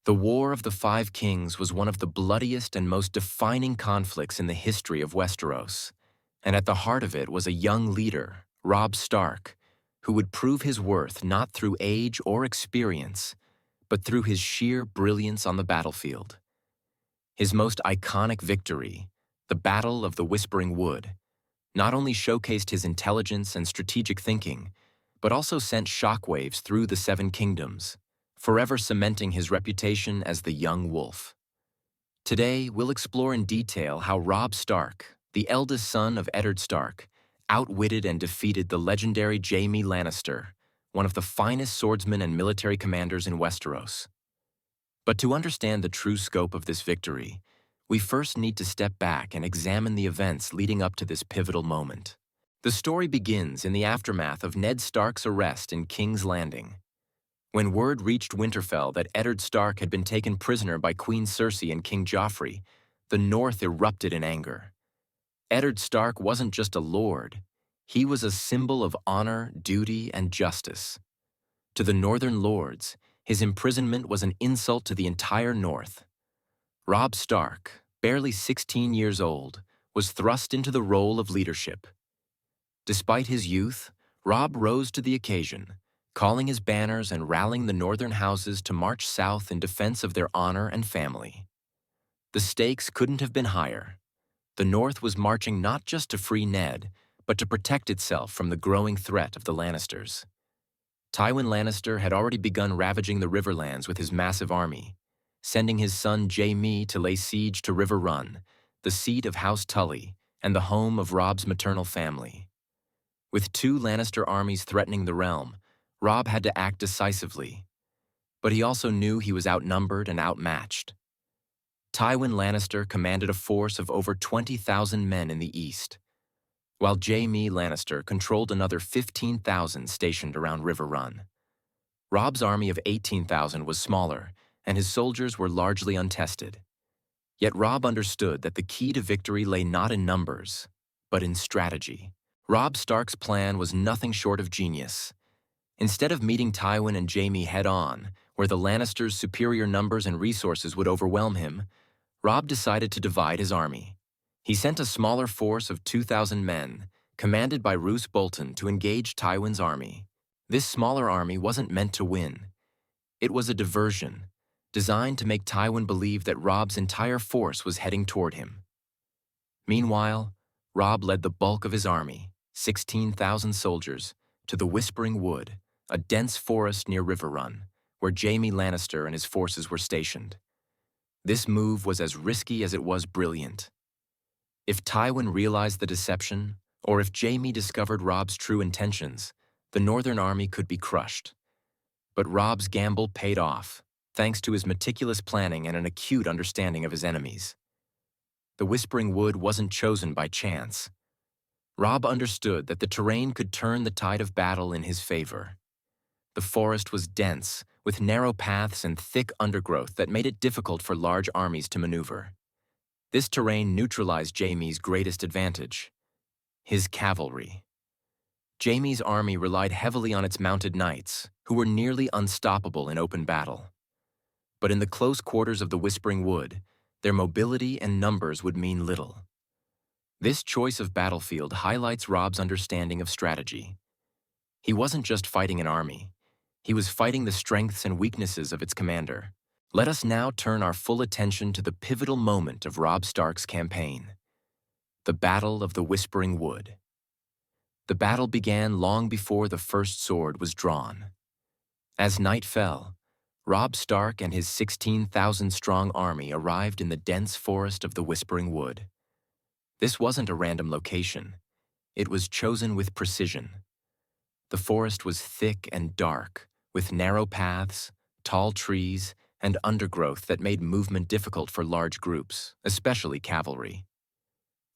The War of the Five Kings was one of the bloodiest and most defining conflicts in the history of Westeros, and at the heart of it was a young leader, Robb Stark, who would prove his worth not through age or experience, but through his sheer brilliance on the battlefield. His most iconic victory, the Battle of the Whispering Wood, not only showcased his intelligence and strategic thinking, but also sent shockwaves through the Seven Kingdoms, forever cementing his reputation as the Young Wolf. Today, we'll explore in detail how Robb Stark, the eldest son of Eddard Stark, outwitted and defeated the legendary Jaime Lannister, one of the finest swordsmen and military commanders in Westeros. But to understand the true scope of this victory, we first need to step back and examine the events leading up to this pivotal moment. The story begins in the aftermath of Ned Stark's arrest in King's Landing. When word reached Winterfell that Eddard Stark had been taken prisoner by Queen Cersei and King Joffrey, the North erupted in anger. Eddard Stark wasn't just a lord, he was a symbol of honor, duty, and justice. To the Northern lords, his imprisonment was an insult to the entire North. Robb Stark, barely 16 years old, was thrust into the role of leadership. Despite his youth, Robb rose to the occasion, calling his banners and rallying the northern houses to march south in defense of their honor and family. The stakes couldn't have been higher. The North was marching not just to free Ned, but to protect itself from the growing threat of the Lannisters. Tywin Lannister had already begun ravaging the Riverlands with his massive army, sending his son Jaime to lay siege to River Run, the seat of House Tully and the home of Robb's maternal family. With two Lannister armies threatening the realm, Robb had to act decisively. But he also knew he was outnumbered and outmatched. Tywin Lannister commanded a force of over 20,000 men in the east, while Jaime Lannister controlled another 15,000 stationed around River Run. Robb's army of 18,000 was smaller, and his soldiers were largely untested. Yet Robb understood that the key to victory lay not in numbers, but in strategy. Robb Stark's plan was nothing short of genius. Instead of meeting Tywin and Jaime head-on, where the Lannisters' superior numbers and resources would overwhelm him, Robb decided to divide his army. He sent a smaller force of 2,000 men, commanded by Roose Bolton, to engage Tywin's army. This smaller army wasn't meant to win. It was a diversion, designed to make Tywin believe that Robb's entire force was heading toward him. Meanwhile, Robb led the bulk of his army, 16,000 soldiers, to the Whispering Wood, a dense forest near River Run, where Jaime Lannister and his forces were stationed. This move was as risky as it was brilliant. If Tywin realized the deception, or if Jaime discovered Robb's true intentions, the Northern army could be crushed. But Robb's gamble paid off, thanks to his meticulous planning and an acute understanding of his enemies. The Whispering Wood wasn't chosen by chance. Robb understood that the terrain could turn the tide of battle in his favor. The forest was dense, with narrow paths and thick undergrowth that made it difficult for large armies to maneuver. This terrain neutralized Jaime's greatest advantage: his cavalry. Jaime's army relied heavily on its mounted knights, who were nearly unstoppable in open battle. But in the close quarters of the Whispering Wood, their mobility and numbers would mean little. This choice of battlefield highlights Robb's understanding of strategy. He wasn't just fighting an army. He was fighting the strengths and weaknesses of its commander. Let us now turn our full attention to the pivotal moment of Robb Stark's campaign: the Battle of the Whispering Wood. The battle began long before the first sword was drawn. As night fell, Robb Stark and his 16,000-strong army arrived in the dense forest of the Whispering Wood. This wasn't a random location. It was chosen with precision. The forest was thick and dark, with narrow paths, tall trees, and undergrowth that made movement difficult for large groups, especially cavalry.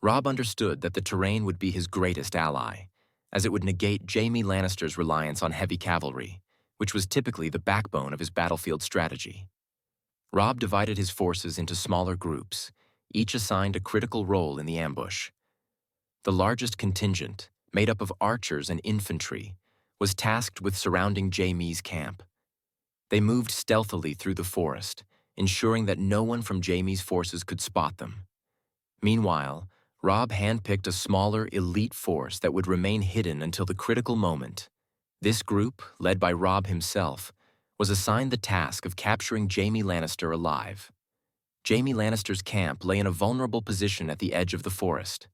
Robb understood that the terrain would be his greatest ally, as it would negate Jaime Lannister's reliance on heavy cavalry, which was typically the backbone of his battlefield strategy. Robb divided his forces into smaller groups, each assigned a critical role in the ambush. The largest contingent, made up of archers and infantry, was tasked with surrounding Jaime's camp. They moved stealthily through the forest, ensuring that no one from Jaime's forces could spot them. Meanwhile, Robb handpicked a smaller, elite force that would remain hidden until the critical moment. This group, led by Robb himself, was assigned the task of capturing Jaime Lannister alive. Jaime Lannister's camp lay in a vulnerable position at the edge of the forest.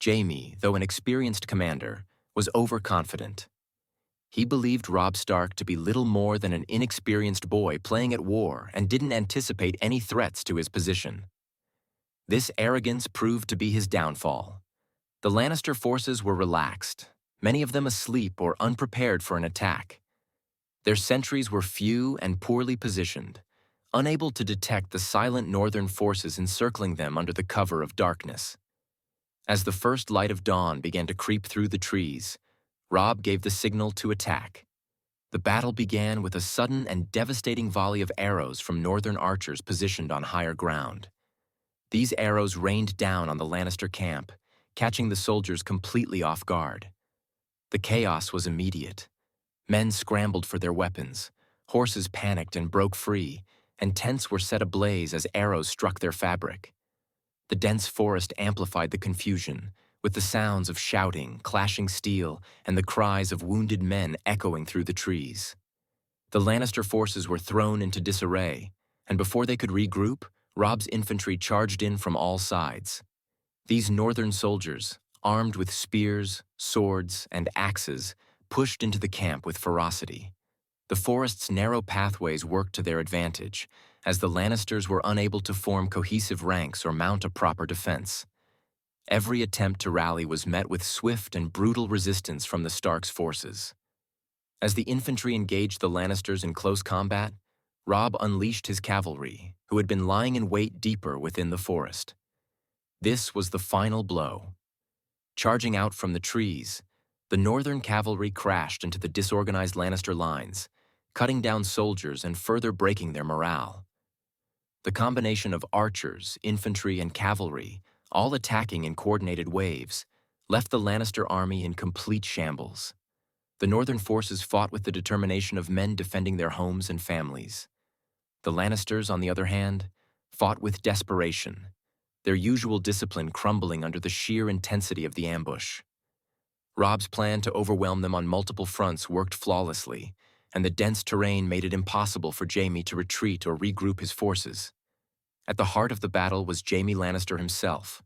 Jaime, though an experienced commander, was overconfident. He believed Robb Stark to be little more than an inexperienced boy playing at war and didn't anticipate any threats to his position. This arrogance proved to be his downfall. The Lannister forces were relaxed, many of them asleep or unprepared for an attack. Their sentries were few and poorly positioned, unable to detect the silent northern forces encircling them under the cover of darkness. As the first light of dawn began to creep through the trees, Robb gave the signal to attack. The battle began with a sudden and devastating volley of arrows from northern archers positioned on higher ground. These arrows rained down on the Lannister camp, catching the soldiers completely off guard. The chaos was immediate. Men scrambled for their weapons, horses panicked and broke free, and tents were set ablaze as arrows struck their fabric. The dense forest amplified the confusion, with the sounds of shouting, clashing steel, and the cries of wounded men echoing through the trees. The Lannister forces were thrown into disarray, and before they could regroup, Robb's infantry charged in from all sides. These northern soldiers, armed with spears, swords, and axes, pushed into the camp with ferocity. The forest's narrow pathways worked to their advantage, as the Lannisters were unable to form cohesive ranks or mount a proper defense. Every attempt to rally was met with swift and brutal resistance from the Stark's forces. As the infantry engaged the Lannisters in close combat, Robb unleashed his cavalry, who had been lying in wait deeper within the forest. This was the final blow. Charging out from the trees, the northern cavalry crashed into the disorganized Lannister lines, cutting down soldiers and further breaking their morale. The combination of archers, infantry, and cavalry, all attacking in coordinated waves, left the Lannister army in complete shambles. The northern forces fought with the determination of men defending their homes and families. The Lannisters, on the other hand, fought with desperation, their usual discipline crumbling under the sheer intensity of the ambush. Robb's plan to overwhelm them on multiple fronts worked flawlessly, and the dense terrain made it impossible for Jaime to retreat or regroup his forces. At the heart of the battle was Jaime Lannister himself.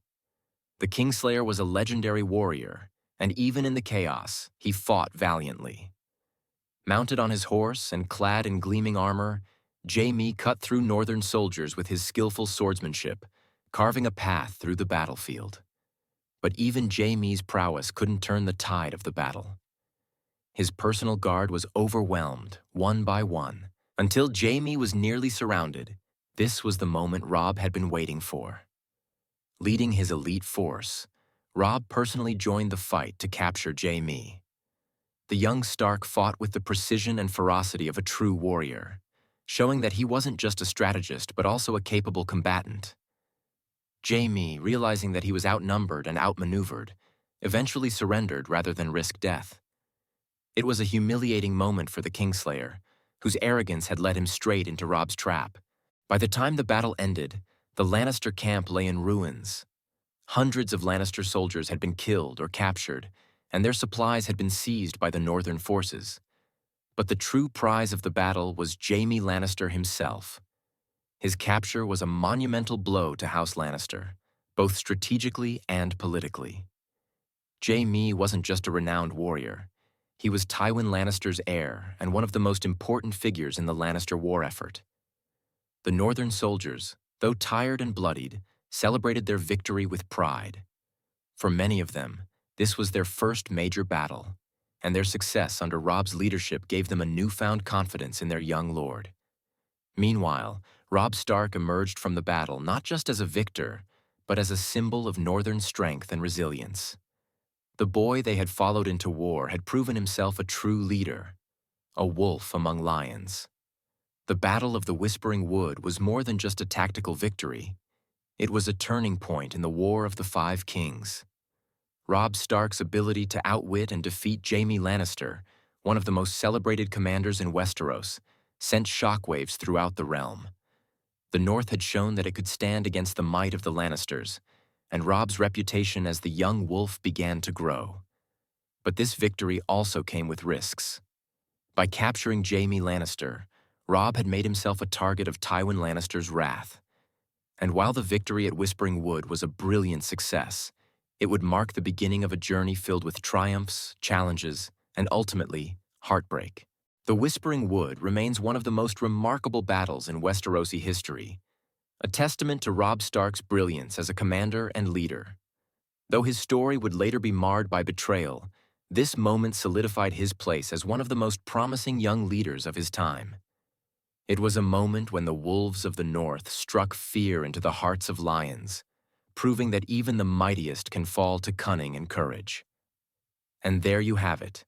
The Kingslayer was a legendary warrior, and even in the chaos, he fought valiantly. Mounted on his horse and clad in gleaming armor, Jaime cut through northern soldiers with his skillful swordsmanship, carving a path through the battlefield. But even Jaime's prowess couldn't turn the tide of the battle. His personal guard was overwhelmed, one by one, until Jaime was nearly surrounded. This was the moment Robb had been waiting for. Leading his elite force, Robb personally joined the fight to capture Jaime. The young Stark fought with the precision and ferocity of a true warrior, showing that he wasn't just a strategist but also a capable combatant. Jaime, realizing that he was outnumbered and outmaneuvered, eventually surrendered rather than risk death. It was a humiliating moment for the Kingslayer, whose arrogance had led him straight into Robb's trap. By the time the battle ended, the Lannister camp lay in ruins. Hundreds of Lannister soldiers had been killed or captured, and their supplies had been seized by the northern forces. But the true prize of the battle was Jaime Lannister himself. His capture was a monumental blow to House Lannister, both strategically and politically. Jaime wasn't just a renowned warrior. He was Tywin Lannister's heir and one of the most important figures in the Lannister war effort. The northern soldiers, though tired and bloodied, celebrated their victory with pride. For many of them, this was their first major battle, and their success under Robb's leadership gave them a newfound confidence in their young lord. Meanwhile, Robb Stark emerged from the battle not just as a victor, but as a symbol of northern strength and resilience. The boy they had followed into war had proven himself a true leader, a wolf among lions. The Battle of the Whispering Wood was more than just a tactical victory. It was a turning point in the War of the Five Kings. Robb Stark's ability to outwit and defeat Jaime Lannister, one of the most celebrated commanders in Westeros, sent shockwaves throughout the realm. The North had shown that it could stand against the might of the Lannisters, and Robb's reputation as the young wolf began to grow. But this victory also came with risks. By capturing Jaime Lannister, Robb had made himself a target of Tywin Lannister's wrath. And while the victory at Whispering Wood was a brilliant success, it would mark the beginning of a journey filled with triumphs, challenges, and ultimately, heartbreak. The Whispering Wood remains one of the most remarkable battles in Westerosi history, a testament to Robb Stark's brilliance as a commander and leader. Though his story would later be marred by betrayal, this moment solidified his place as one of the most promising young leaders of his time. It was a moment when the wolves of the North struck fear into the hearts of lions, proving that even the mightiest can fall to cunning and courage. And there you have it,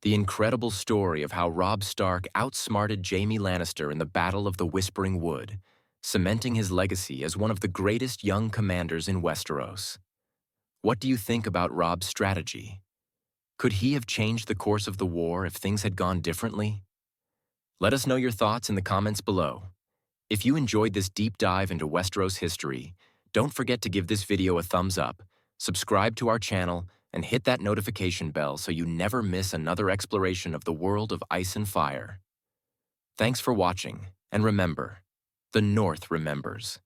the incredible story of how Robb Stark outsmarted Jaime Lannister in the Battle of the Whispering Wood, cementing his legacy as one of the greatest young commanders in Westeros. What do you think about Robb's strategy? Could he have changed the course of the war if things had gone differently? Let us know your thoughts in the comments below. If you enjoyed this deep dive into Westeros history, don't forget to give this video a thumbs up, subscribe to our channel, and hit that notification bell so you never miss another exploration of the world of ice and fire. Thanks for watching, and remember, the North remembers.